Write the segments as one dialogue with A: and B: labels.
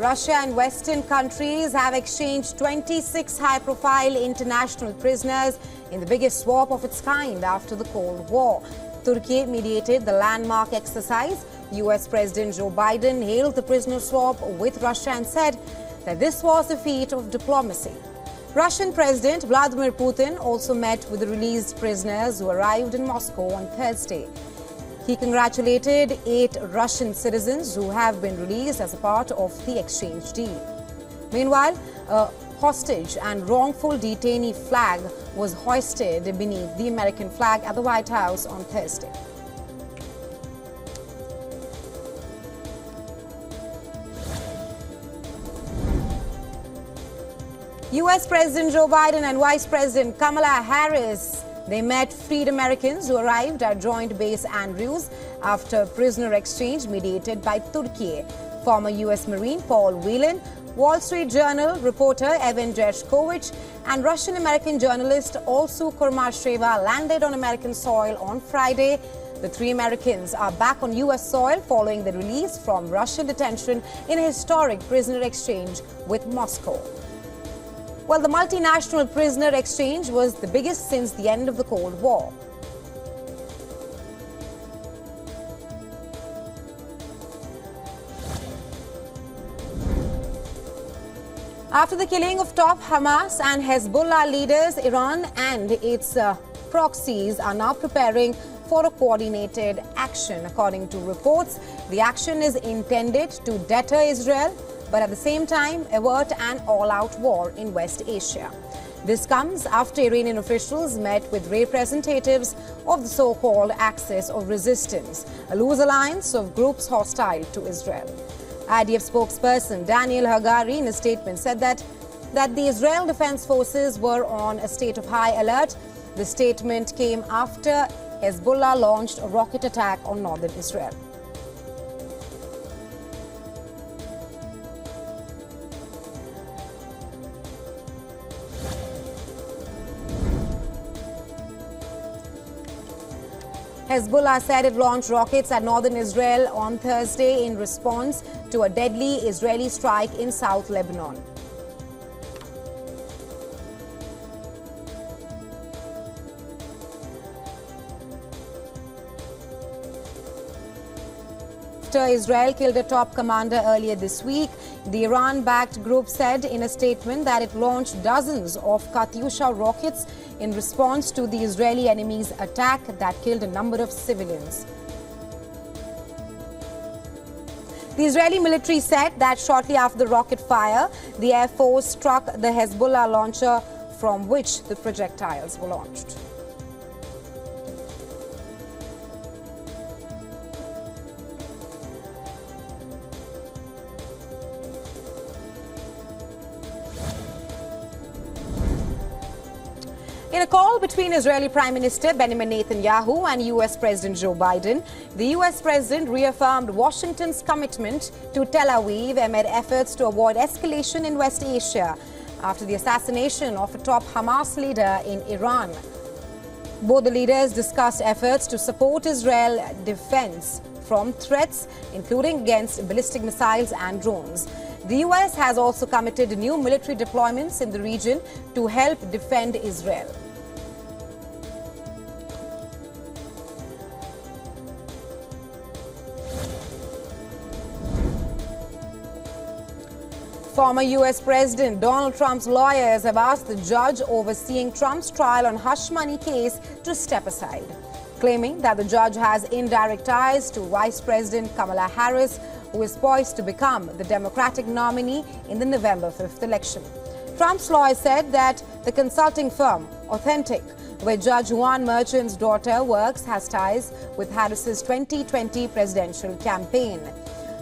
A: Russia and Western countries have exchanged 26 high-profile international prisoners in the biggest swap of its kind after the Cold War. Turkey mediated the landmark exercise. US President Joe Biden hailed the prisoner swap with Russia and said that this was a feat of diplomacy. Russian President Vladimir Putin also met with the released prisoners who arrived in Moscow on Thursday. He congratulated 8 Russian citizens who have been released as a part of the exchange deal. Meanwhile, a hostage and wrongful detainee flag was hoisted beneath the American flag at the White House on Thursday. US President Joe Biden and Vice President Kamala Harris, they met freed Americans who arrived at Joint Base Andrews after prisoner exchange mediated by Turkey. Former US Marine Paul Whelan, Wall Street Journal reporter Evan Gershkovich, and Russian-American journalist also Corina Machado landed on American soil on Friday. The 3 Americans are back on US soil following the release from Russian detention in a historic prisoner exchange with Moscow. Well, the multinational prisoner exchange was the biggest since the end of the Cold War. After the killing of top Hamas and Hezbollah leaders, Iran and its proxies are now preparing for a coordinated action. According to reports, the action is intended to deter Israel, but at the same time avert an all-out war in West Asia. This comes after Iranian officials met with representatives of the so-called Axis of Resistance, a loose alliance of groups hostile to Israel. IDF spokesperson Daniel Hagari in a statement said that the Israel Defense Forces were on a state of high alert. The statement came after Hezbollah launched a rocket attack on northern Israel. Hezbollah said it launched rockets at northern Israel on Thursday in response to a deadly Israeli strike in South Lebanon. After Israel killed a top commander earlier this week, the Iran-backed group said in a statement that it launched dozens of Katyusha rockets in response to the Israeli enemy's attack that killed a number of civilians. The Israeli military said that shortly after the rocket fire, the Air Force struck the Hezbollah launcher from which the projectiles were launched. In a call between Israeli Prime Minister Benjamin Netanyahu and US President Joe Biden, the US President reaffirmed Washington's commitment to Tel Aviv amid efforts to avoid escalation in West Asia after the assassination of a top Hamas leader in Iran. Both the leaders discussed efforts to support Israel defense from threats, including against ballistic missiles and drones. The US has also committed new military deployments in the region to help defend Israel. Former US President Donald Trump's lawyers have asked the judge overseeing Trump's trial on hush money case to step aside, claiming that the judge has indirect ties to Vice President Kamala Harris, who is poised to become the Democratic nominee in the November 5th election. Trump's lawyer said that the consulting firm, Authentic, where Judge Juan Merchan's daughter works, has ties with Harris's 2020 presidential campaign.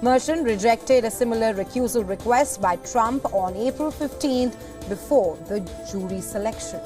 A: Merchant rejected a similar recusal request by Trump on April 15th before the jury selection.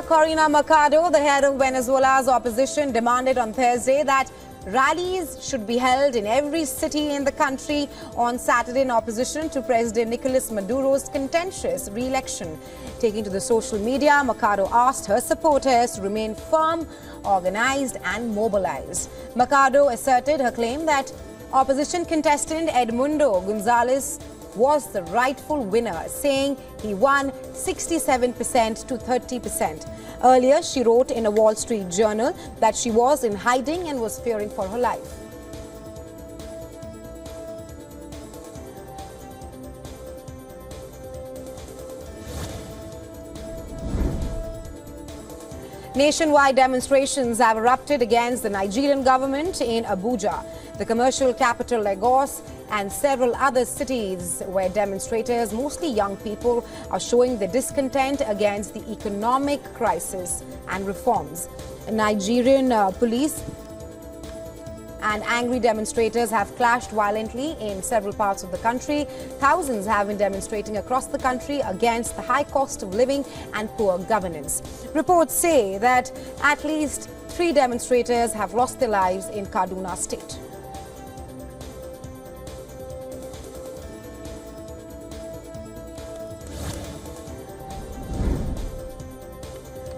A: Corina Machado, the head of Venezuela's opposition, demanded on Thursday that Rallies should be held in every city in the country on Saturday in opposition to President Nicolas Maduro's contentious re-election. Taking to the social media, Machado asked her supporters to remain firm, organized and mobilized. Machado asserted her claim that opposition contestant Edmundo Gonzalez was the rightful winner, saying he won 67% to 30%. Earlier, she wrote in a Wall Street Journal that she was in hiding and was fearing for her life. Nationwide demonstrations have erupted against the Nigerian government in Abuja, the commercial capital Lagos, and several other cities where demonstrators, mostly young people, are showing their discontent against the economic crisis and reforms. Nigerian police and angry demonstrators have clashed violently in several parts of the country. Thousands have been demonstrating across the country against the high cost of living and poor governance. Reports say that at least 3 demonstrators have lost their lives in Kaduna State.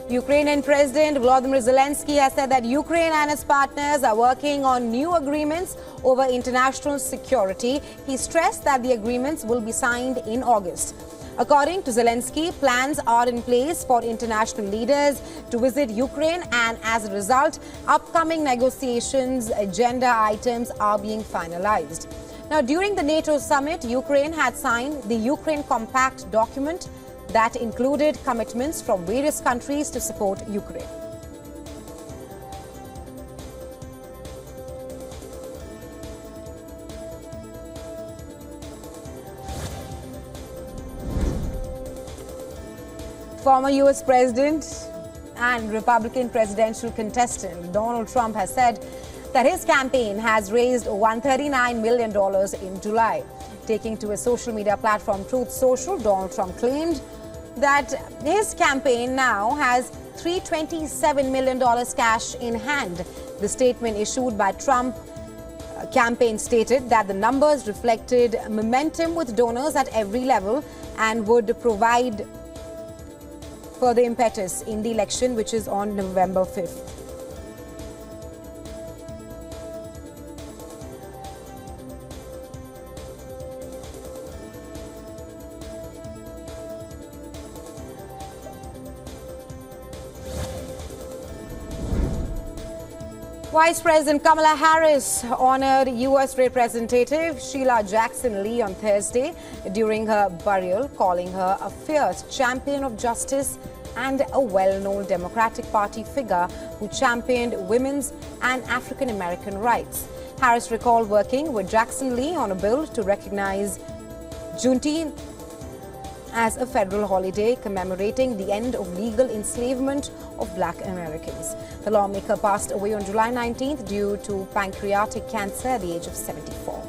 A: Ukrainian President Volodymyr Zelensky has said that Ukraine and its partners are working on new agreements over international security. He stressed that the agreements will be signed in August. According to Zelensky, plans are in place for international leaders to visit Ukraine, and as a result, upcoming negotiations agenda items are being finalized. Now, during the NATO summit, Ukraine had signed the Ukraine Compact document that included commitments from various countries to support Ukraine. Former U.S. President and Republican presidential contestant Donald Trump has said that his campaign has raised $139 million in July. Taking to his social media platform Truth Social, Donald Trump claimed that his campaign now has $327 million cash in hand. The statement issued by Trump campaign stated that the numbers reflected momentum with donors at every level and would provide further impetus in the election, which is on November 5th. Vice President Kamala Harris honored U.S. Representative Sheila Jackson Lee on Thursday during her burial, calling her a fierce champion of justice and a well-known Democratic Party figure who championed women's and African American rights. Harris recalled working with Jackson Lee on a bill to recognize Juneteenth as a federal holiday commemorating the end of legal enslavement of Black Americans. The lawmaker passed away on July 19th due to pancreatic cancer at the age of 74.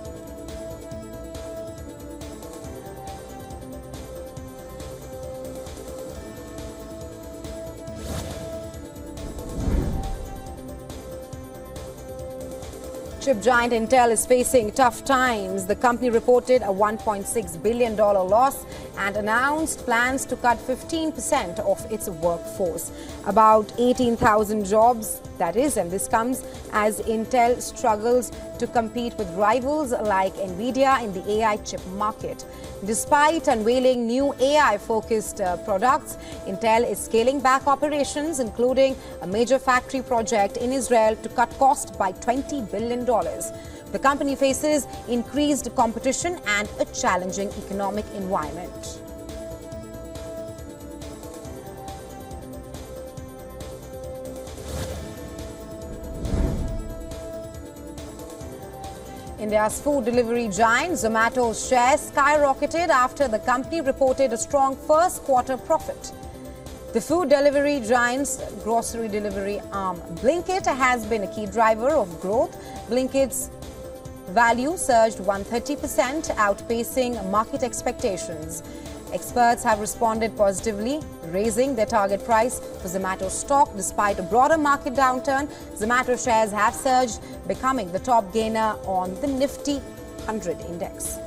A: Chip giant Intel is facing tough times. The company reported a $1.6 billion loss and announced plans to cut 15% of its workforce. About 18,000 jobs, that is, and this comes as Intel struggles to compete with rivals like Nvidia in the AI chip market. Despite unveiling new AI-focused products, Intel is scaling back operations, including a major factory project in Israel to cut costs by $20 billion. The company faces increased competition and a challenging economic environment. India's food delivery giant Zomato's shares skyrocketed after the company reported a strong first quarter profit. The food delivery giant's grocery delivery arm Blinkit has been a key driver of growth. Blinkit's value surged 130%, outpacing market expectations. Experts have responded positively, raising their target price for Zomato stock. Despite a broader market downturn, Zomato shares have surged, becoming the top gainer on the Nifty 100 index.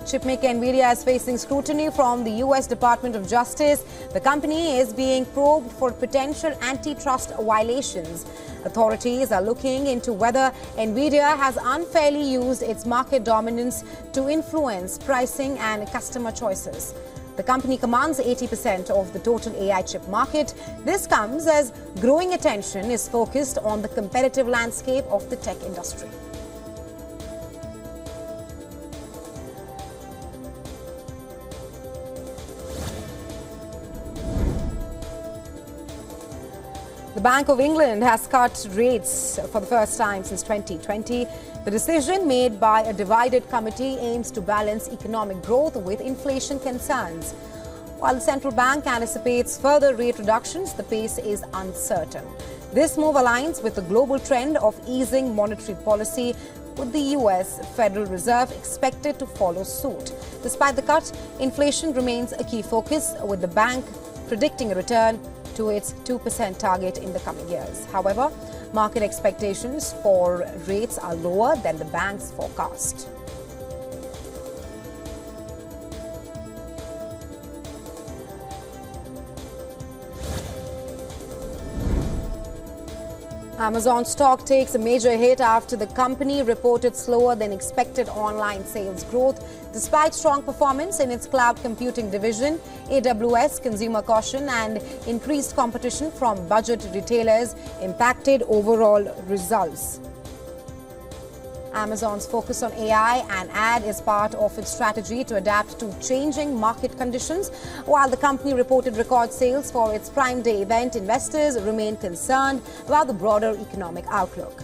A: Chipmaker Nvidia is facing scrutiny from the US Department of Justice. The company is being probed for potential antitrust violations. Authorities are looking into whether Nvidia has unfairly used its market dominance to influence pricing and customer choices. The company commands 80% of the total AI chip market. This comes as growing attention is focused on the competitive landscape of the tech industry. The Bank of England has cut rates for the first time since 2020. The decision made by a divided committee aims to balance economic growth with inflation concerns. While the central bank anticipates further rate reductions, the pace is uncertain. This move aligns with the global trend of easing monetary policy, with the US Federal Reserve expected to follow suit. Despite the cut, inflation remains a key focus, with the bank predicting a return to its 2% target in the coming years. However, market expectations for rates are lower than the bank's forecast. Amazon stock takes a major hit after the company reported slower than expected online sales growth. Despite strong performance in its cloud computing division, AWS consumer caution and increased competition from budget retailers impacted overall results. Amazon's focus on AI and ad is part of its strategy to adapt to changing market conditions. While the company reported record sales for its Prime Day event, investors remain concerned about the broader economic outlook.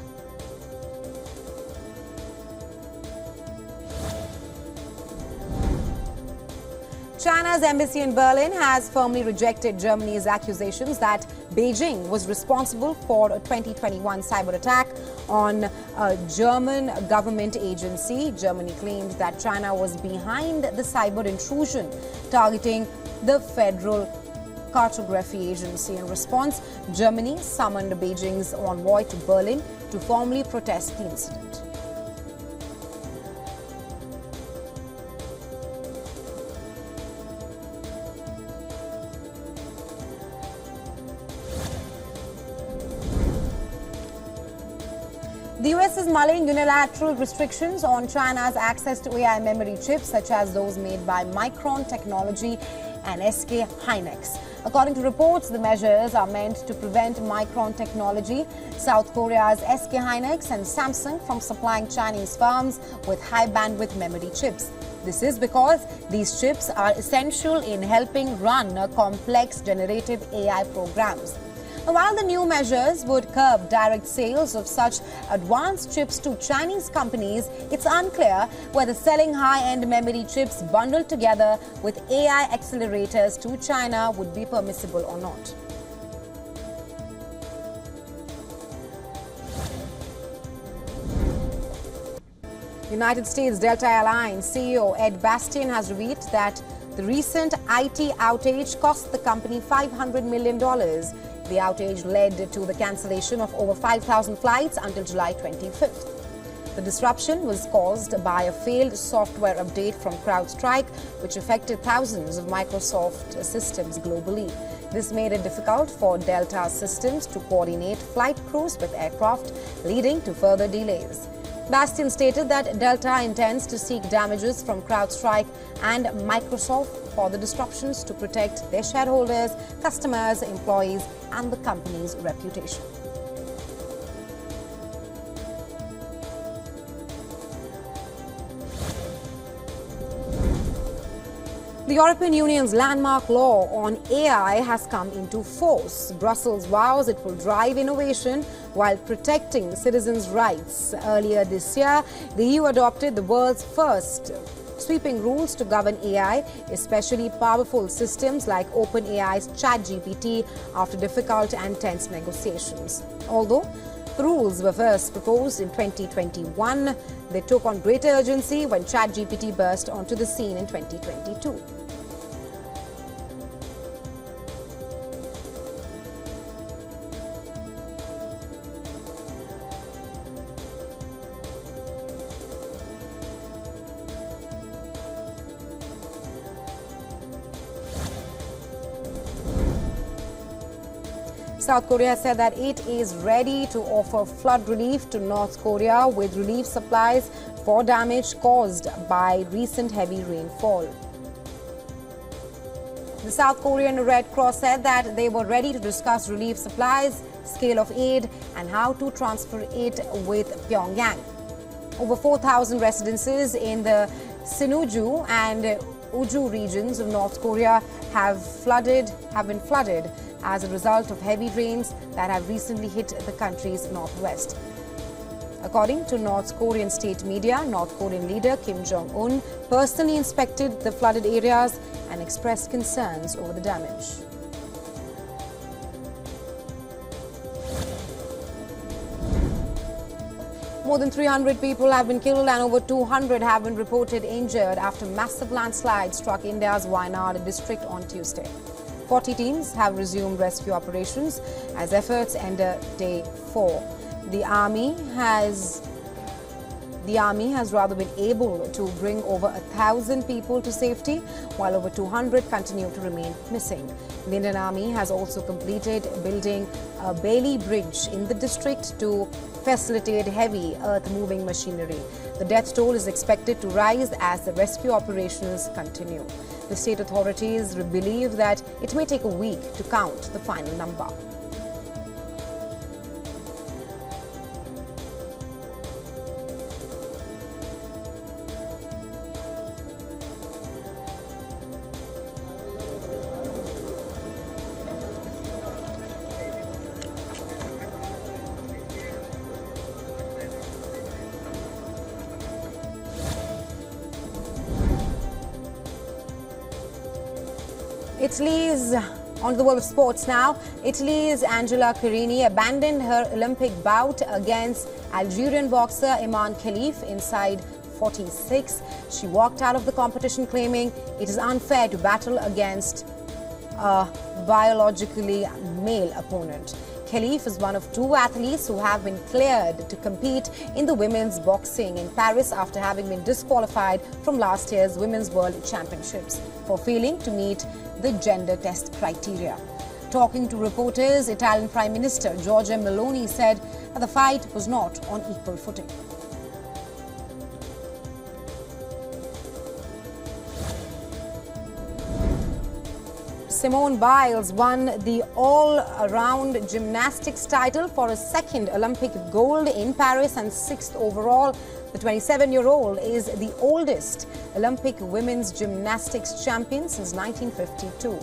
A: China's embassy in Berlin has firmly rejected Germany's accusations that Beijing was responsible for a 2021 cyber attack on a German government agency. Germany claimed that China was behind the cyber intrusion targeting the Federal Cartography Agency. In response, Germany summoned Beijing's envoy to Berlin to formally protest the incident. The US is mulling unilateral restrictions on China's access to AI memory chips, such as those made by Micron Technology and SK Hynix. According to reports, the measures are meant to prevent Micron Technology, South Korea's SK Hynix and Samsung from supplying Chinese firms with high-bandwidth memory chips. This is because these chips are essential in helping run complex generative AI programs. While the new measures would curb direct sales of such advanced chips to Chinese companies, it's unclear whether selling high-end memory chips bundled together with AI accelerators to China would be permissible or not. United States Delta Airlines CEO Ed Bastian has revealed that the recent IT outage cost the company $500 million. The outage led to the cancellation of over 5,000 flights until July 25th. The disruption was caused by a failed software update from CrowdStrike, which affected thousands of Microsoft systems globally. This made it difficult for Delta systems to coordinate flight crews with aircraft, leading to further delays. Bastian stated that Delta intends to seek damages from CrowdStrike and Microsoft for the disruptions to protect their shareholders, customers, employees, and the company's reputation. The European Union's landmark law on AI has come into force. Brussels vows it will drive innovation while protecting citizens' rights. Earlier this year, the EU adopted the world's first sweeping rules to govern AI, especially powerful systems like OpenAI's ChatGPT, after difficult and tense negotiations. Although The rules were first proposed in 2021. They took on greater urgency when ChatGPT burst onto the scene in 2022. South Korea said that it is ready to offer flood relief to North Korea with relief supplies for damage caused by recent heavy rainfall. The South Korean Red Cross said that they were ready to discuss relief supplies, scale of aid, and how to transfer it with Pyongyang. Over 4,000 residences in the Sinuju and Uju regions of North Korea have been flooded as a result of heavy rains that have recently hit the country's northwest. According to North Korean state media, North Korean leader Kim Jong-un personally inspected the flooded areas and expressed concerns over the damage. More than 300 people have been killed and over 200 have been reported injured after massive landslides struck India's Wayanad district on Tuesday. 40 teams have resumed rescue operations as efforts enter day 4. The army has rather been able to bring over 1,000 people to safety, while over 200 continue to remain missing. The Indian Army has also completed building a Bailey Bridge in the district to facilitate heavy earth-moving machinery. The death toll is expected to rise as the rescue operations continue. The state authorities believe that it may take a week to count the final number. Italy's on the world of sports now. Italy's Angela Kini abandoned her Olympic bout against Algerian boxer Imane Khelif inside 46. She walked out of the competition claiming it is unfair to battle against a biologically male opponent. Khelif is one of 2 athletes who have been cleared to compete in the women's boxing in Paris after having been disqualified from last year's Women's World Championships for failing to meet the gender test criteria. Talking to reporters, Italian Prime Minister Giorgia Meloni said that the fight was not on equal footing. Simone Biles won the all-around gymnastics title for a second Olympic gold in Paris and 6th overall. The 27-year-old is the oldest Olympic women's gymnastics champion since 1952.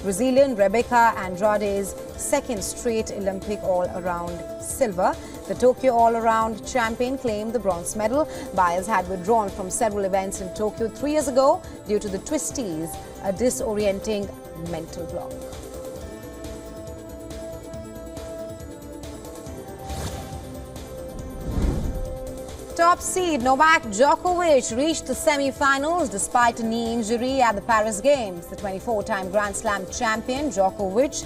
A: Brazilian Rebecca Andrade's second straight Olympic all-around silver. The Tokyo all-around champion claimed the bronze medal. Biles had withdrawn from several events in Tokyo 3 years ago due to the twisties, a disorienting mental block. Top seed Novak Djokovic reached the semi-finals despite a knee injury at the Paris Games. The 24-time Grand Slam champion Djokovic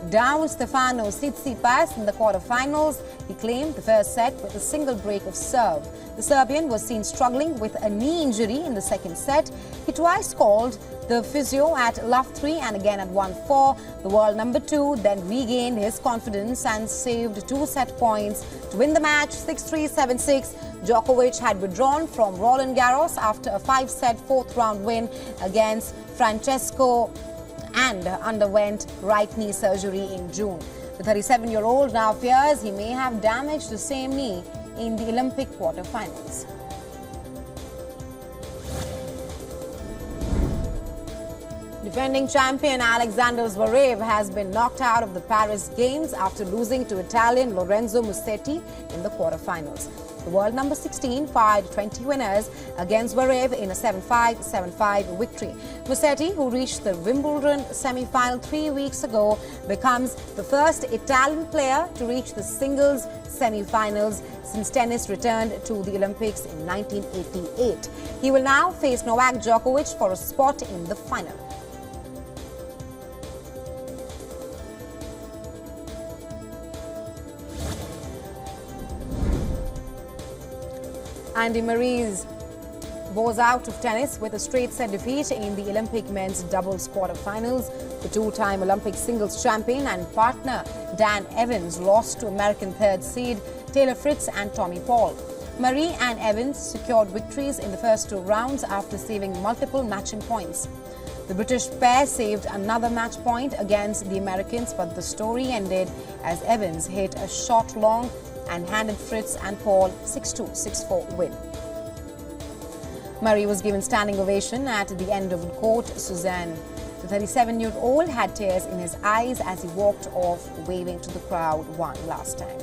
A: downed Stefanos Tsitsipas in the quarterfinals. He claimed the first set with a single break of serve. The Serbian was seen struggling with a knee injury in the second set. He twice called the physio at love 3 and again at 1-4. The world number 2 then regained his confidence and saved 2 set points to win the match 6-3, 7-6. Djokovic had withdrawn from Roland Garros after a 5-set 4th-round win against Francesco and underwent right knee surgery in June. The 37-year-old now fears he may have damaged the same knee in the Olympic quarterfinals. Defending champion Alexander Zverev has been knocked out of the Paris Games after losing to Italian Lorenzo Musetti in the quarterfinals. The world number 16 fired 20 winners against Zverev in a 7-5, 7-5 victory. Musetti, who reached the Wimbledon semi-final 3 weeks ago, becomes the first Italian player to reach the singles semi-finals since tennis returned to the Olympics in 1988. He will now face Novak Djokovic for a spot in the final. Andy Murray's bows out of tennis with a straight-set defeat in the Olympic men's doubles quarterfinals. The two-time Olympic singles champion and partner Dan Evans lost to American third seed Taylor Fritz and Tommy Paul. Murray and Evans secured victories in the first two rounds after saving multiple matching points. The British pair saved another match point against the Americans, but the story ended as Evans hit a shot long and handed Fritz and Paul 6-2, 6-4 win. Murray was given standing ovation at the end of the court. Suzanne, the 37-year-old, had tears in his eyes as he walked off, waving to the crowd one last time.